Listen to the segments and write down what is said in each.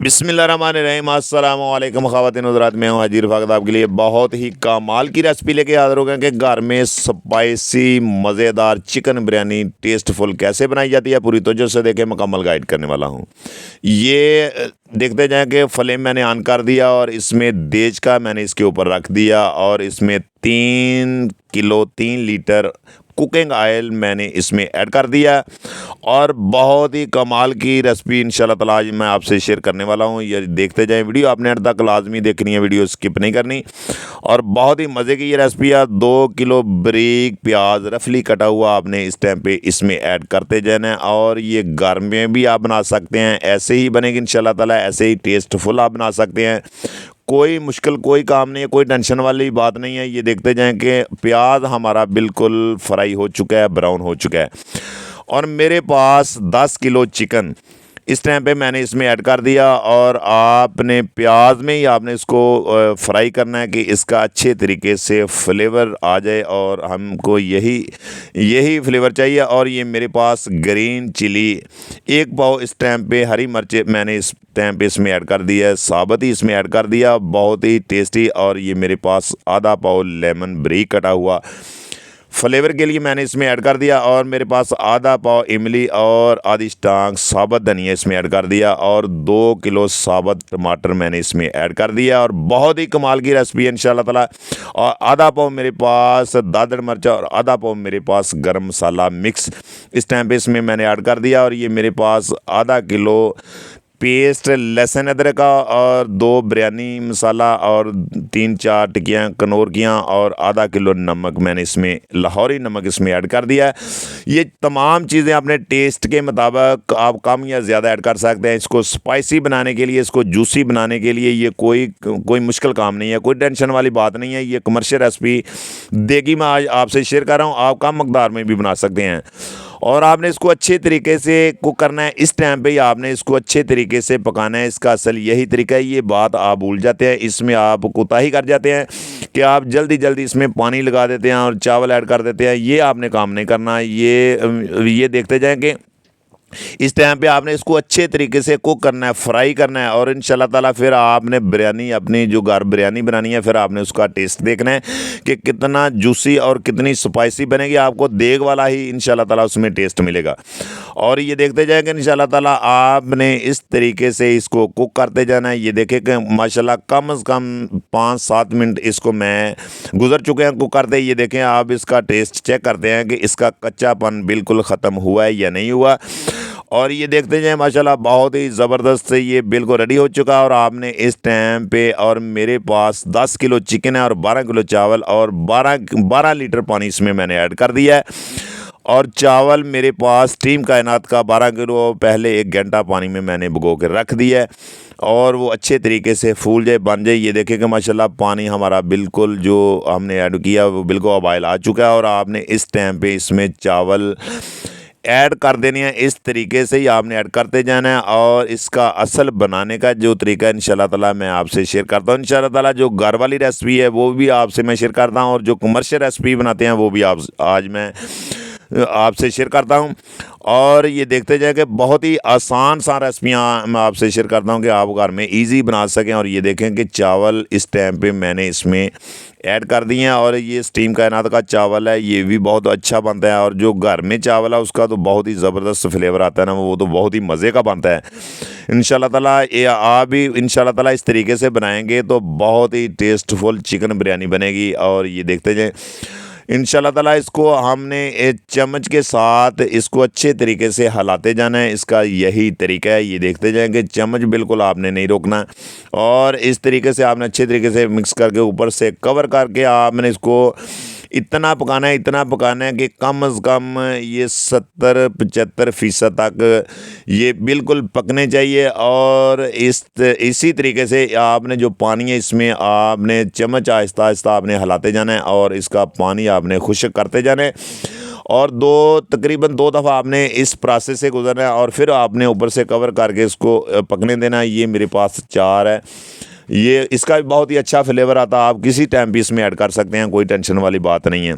बिस्मिल्लाहिर्रहमानिर्रहीम अस्सलाम वालेकुम ख़वातीन हज़रात, मैं हूँ हाजिर फ़ाक़त आपके लिए बहुत ही कमाल की रेसिपी लेके हाज़िर हो गए कि घर में स्पाइसी मज़ेदार चिकन बिरयानी टेस्टफुल कैसे बनाई जाती है। पूरी तवज्जो से देखें, मुकम्मल गाइड करने वाला हूँ। देखते जाएँ कि फ्लेम मैंने ऑन कर दिया और इसमें देज का मैंने इसके ऊपर रख दिया और इसमें 3 लीटर कुकिंग ऑयल मैंने इसमें ऐड कर दिया और बहुत ही कमाल की रेसिपी इंशाल्लाह ताला आज मैं आपसे शेयर करने वाला हूँ। ये देखते जाएं, वीडियो आपने अंत तक लाजमी देखनी है, वीडियो स्किप नहीं करनी। और बहुत ही मज़े की ये रेसिपी है। 2 किलो बारीक प्याज रफली कटा हुआ आपने इस टाइम पे इसमें ऐड करते जाना है और ये घर में भी आप बना सकते हैं, ऐसे ही बनेगी इंशाल्लाह ताला, ऐसे ही टेस्टफुल आप बना सकते हैं। कोई मुश्किल कोई काम नहीं है, कोई टेंशन वाली बात नहीं है। ये देखते जाएं कि प्याज हमारा बिल्कुल फ्राई हो चुका है, ब्राउन हो चुका है और मेरे पास 10 किलो चिकन इस टाइम पे मैंने इसमें ऐड कर दिया और आपने प्याज में ही आपने इसको फ्राई करना है कि इसका अच्छे तरीके से फ्लेवर आ जाए और हमको यही फ्लेवर चाहिए। और ये मेरे पास ग्रीन चिली 1 पाव इस टाइम पे, हरी मिर्च मैंने इस टाइम पे इसमें ऐड कर दिया है, साबुत ही इसमें ऐड कर दिया, बहुत ही टेस्टी। और ये मेरे पास आधा पाव लेमन बारीक कटा हुआ फ्लेवर के लिए मैंने इसमें ऐड कर दिया और मेरे पास आधा पाव इमली और आधी टांग साबुत धनिया इसमें ऐड कर दिया और 2 किलो साबुत टमाटर मैंने इसमें ऐड कर दिया और बहुत ही कमाल की रेसिपी है इंशाल्लाह ताला। और आधा पाव मेरे पास दादड़ मिर्च और आधा पाव मेरे पास गरम मसाला मिक्स इस टाइम पे इसमें मैंने ऐड कर दिया। और ये मेरे पास आधा किलो पेस्ट लहसुन अदरक का और 2 बिरयानी मसाला और 3-4 टिक्कियाँ कनौर कियाँ और आधा किलो नमक मैंने इसमें लाहौरी नमक इसमें ऐड कर दिया है। ये तमाम चीज़ें अपने टेस्ट के मुताबिक आप कम या ज़्यादा ऐड कर सकते हैं। इसको स्पाइसी बनाने के लिए, इसको जूसी बनाने के लिए ये कोई मुश्किल काम नहीं है, कोई टेंशन वाली बात नहीं है। ये कमर्शियल रेसिपी देगी मैं आज आपसे शेयर कर रहा हूँ, आप कम मकदार में भी बना सकते हैं। और आपने इसको अच्छे तरीके से कुक करना है। इस टाइम पे ही आपने इसको अच्छे तरीके से पकाना है, इसका असल यही तरीका है। ये बात आप भूल जाते हैं, इसमें आप कोताही कर जाते हैं कि आप जल्दी इसमें पानी लगा देते हैं और चावल ऐड कर देते हैं। ये आपने काम नहीं करना। ये देखते जाएं कि इस टाइम पे आपने इसको अच्छे तरीके से कुक करना है, फ्राई करना है और इंशाल्लाह ताला फिर आपने बिरयानी अपनी जो घर बिरयानी बनानी है, फिर आपने उसका टेस्ट देखना है कि कितना जूसी और कितनी स्पाइसी बनेगी। आपको देग वाला ही इंशाल्लाह ताला उसमें टेस्ट मिलेगा। और ये देखते जाएंगे इंशाल्लाह ताला आपने इस तरीके से इसको कुक करते जाना है। ये देखें कि माशाल्लाह कम से कम 5-7 मिनट इसको मैं गुजर चुके हैं कुक करते। ये देखें, आप इसका टेस्ट चेक करते हैं कि इसका कच्चापन बिल्कुल ख़त्म हुआ है या नहीं हुआ। और ये देखते जाएं माशाल्लाह बहुत ही ज़बरदस्त से ये बिल्कुल रेडी हो चुका है। और आपने इस टाइम पे, और मेरे पास 10 किलो चिकन है और 12 किलो चावल और 12 लीटर पानी इसमें मैंने ऐड कर दिया है। और चावल मेरे पास टीम कायनात का 12 किलो पहले 1 घंटा पानी में मैंने भिगो के रख दिया है और वो अच्छे तरीके से फूल जाए, बन जाए। ये देखें कि माशाल्लाह पानी हमारा बिल्कुल जो हमने ऐड किया वो बिल्कुल उबाल आ चुका है। और आपने इस टाइम पे इसमें चावल ऐड कर देनी है, इस तरीके से ही आपने ऐड करते जाना है। और इसका असल बनाने का जो तरीका है इंशाल्लाह ताला मैं आपसे शेयर करता हूँ। इंशाल्लाह ताला जो घर वाली रेसिपी है वो भी आपसे मैं शेयर करता हूँ और जो कमर्शियल रेसिपी बनाते हैं वो भी आज मैं आपसे शेयर करता हूँ। और ये देखते जाए कि बहुत ही आसान सा रेसिपियाँ मैं आपसे शेयर करता हूँ कि आप घर में इजी बना सकें। और ये देखें कि चावल इस टाइम पे मैंने इसमें ऐड कर दिए हैं और ये स्टीम कायनात का चावल है, ये भी बहुत अच्छा बनता है। और जो घर में चावल है उसका तो बहुत ही ज़बरदस्त फ्लेवर आता है ना, वो तो बहुत ही मज़े का बनता है। इंशाल्लाह ताला ये आप भी इंशाल्लाह ताला इस तरीके से बनाएंगे तो बहुत ही टेस्टफुल चिकन बिरयानी बनेगी। और ये देखते जाएँ इंशाल्लाह ताला इसको हमने एक चम्मच के साथ इसको अच्छे तरीके से हिलाते जाना है, इसका यही तरीका है। ये देखते जाएं कि चम्मच बिल्कुल आपने नहीं रोकना और इस तरीके से आपने अच्छे तरीके से मिक्स करके ऊपर से कवर करके आपने इसको इतना पकाना है कि कम से कम ये 70-75% तक ये बिल्कुल पकने चाहिए। और इसी तरीके से आपने जो पानी है इसमें आपने चम्मच आहिस्ता आहिस्ता आपने हिलाते जाना है और इसका पानी आपने खुश्क करते जाना है। और तकरीबन 2 दफ़ा आपने इस प्रोसेस से गुजरना है और फिर आपने ऊपर से कवर करके इसको पकने देना है। ये मेरे पास 4 है, ये इसका भी बहुत ही अच्छा फ्लेवर आता है। आप किसी टाइम भी इसमें ऐड कर सकते हैं, कोई टेंशन वाली बात नहीं है।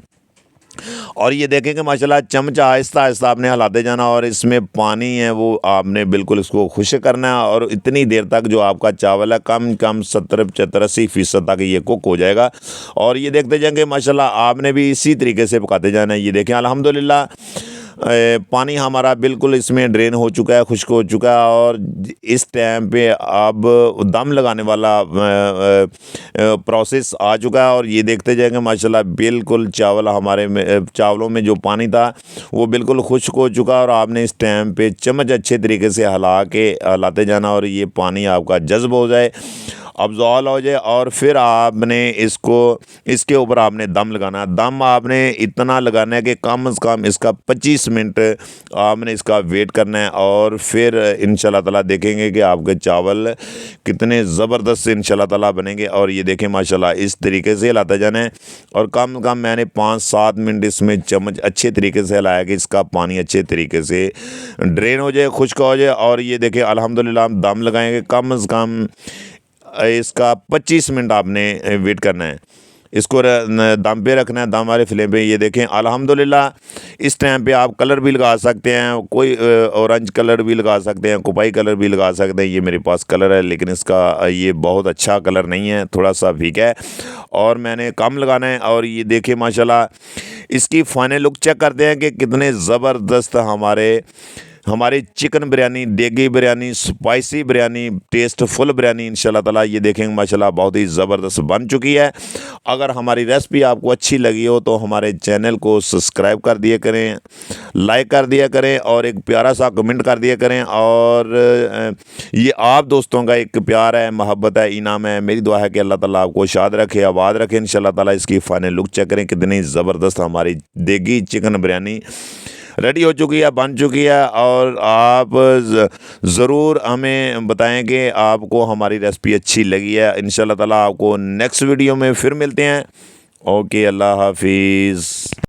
और ये देखें कि माशाल्लाह चमचा आहिस्ता आहिस्ता आपने हिलाते जाना और इसमें पानी है वो आपने बिल्कुल इसको खुश्क करना है और इतनी देर तक जो आपका चावल है कम कम 70-75-80% तक ये कुक हो जाएगा। और ये देखते जाएंगे माशाल्लाह आपने भी इसी तरीके से पकाते जाना है। ये देखें अल्हम्दुलिल्लाह पानी हमारा बिल्कुल इसमें ड्रेन हो चुका है, खुश्क हो चुका है और इस टाइम पे अब दम लगाने वाला प्रोसेस आ चुका है। और ये देखते जाएंगे माशाल्लाह बिल्कुल चावल हमारे में चावलों में जो पानी था वो बिल्कुल खुश्क हो चुका है और आपने इस टाइम पे चम्मच अच्छे तरीके से हिलाते जाना और ये पानी आपका जज़्ब हो जाए, अब्ज़ॉल्व हो जाए और फिर आपने इसके ऊपर आपने दम लगाना है। दम आपने इतना लगाना है कि कम से कम इसका 25 मिनट आपने इसका वेट करना है और फिर इंशाल्लाह ताला देखेंगे कि आपके चावल कितने ज़बरदस्त इंशाल्लाह ताला बनेंगे। और ये देखें माशाल्लाह इस तरीके से हिलाता जाना है और कम से कम मैंने 5-7 मिनट इसमें चम्मच अच्छे तरीके से हिलाया कि इसका पानी अच्छे तरीके से ड्रेन हो जाए, खुश्क हो जाए। और ये देखें अल्हम्दुलिल्लाह हम दम लगाएंगे कम से कम इसका 25 मिनट आपने वेट करना है, इसको दम पे रखना है, दम वाले फ्लेम पे। ये देखें अल्हम्दुलिल्लाह इस टाइम पे आप कलर भी लगा सकते हैं, कोई ऑरेंज कलर भी लगा सकते हैं, कुपाई कलर भी लगा सकते हैं। ये मेरे पास कलर है लेकिन इसका ये बहुत अच्छा कलर नहीं है, थोड़ा सा फीका है और मैंने कम लगाना है। और ये देखें माशाल्लाह इसकी फाइनल लुक चेक करते हैं कि कितने ज़बरदस्त हमारी चिकन बिरयानी, देगी बिरयानी, स्पाइसी बिरयानी, टेस्टफुल बिरयानी इंशाल्लाह ताला ये देखेंगे माशाल्लाह बहुत ही ज़बरदस्त बन चुकी है। अगर हमारी रेसिपी आपको अच्छी लगी हो तो हमारे चैनल को सब्सक्राइब कर दिया करें, लाइक कर दिया करें और एक प्यारा सा कमेंट कर दिया करें। और ये आप दोस्तों का एक प्यार है, मोहब्बत है, इनाम है। मेरी दुआ है कि अल्लाह ताला आपको शाद रखे, आबाद रखे इंशाल्लाह ताला। इसकी फाइनल लुक चेक करें कितनी ज़बरदस्त हमारी देगी चिकन बिरयानी रेडी हो चुकी है, बन चुकी है। और आप ज़रूर हमें बताएं कि आपको हमारी रेसिपी अच्छी लगी है। इंशाल्लाह ताला आपको नेक्स्ट वीडियो में फिर मिलते हैं। ओके, अल्लाह हाफिज़।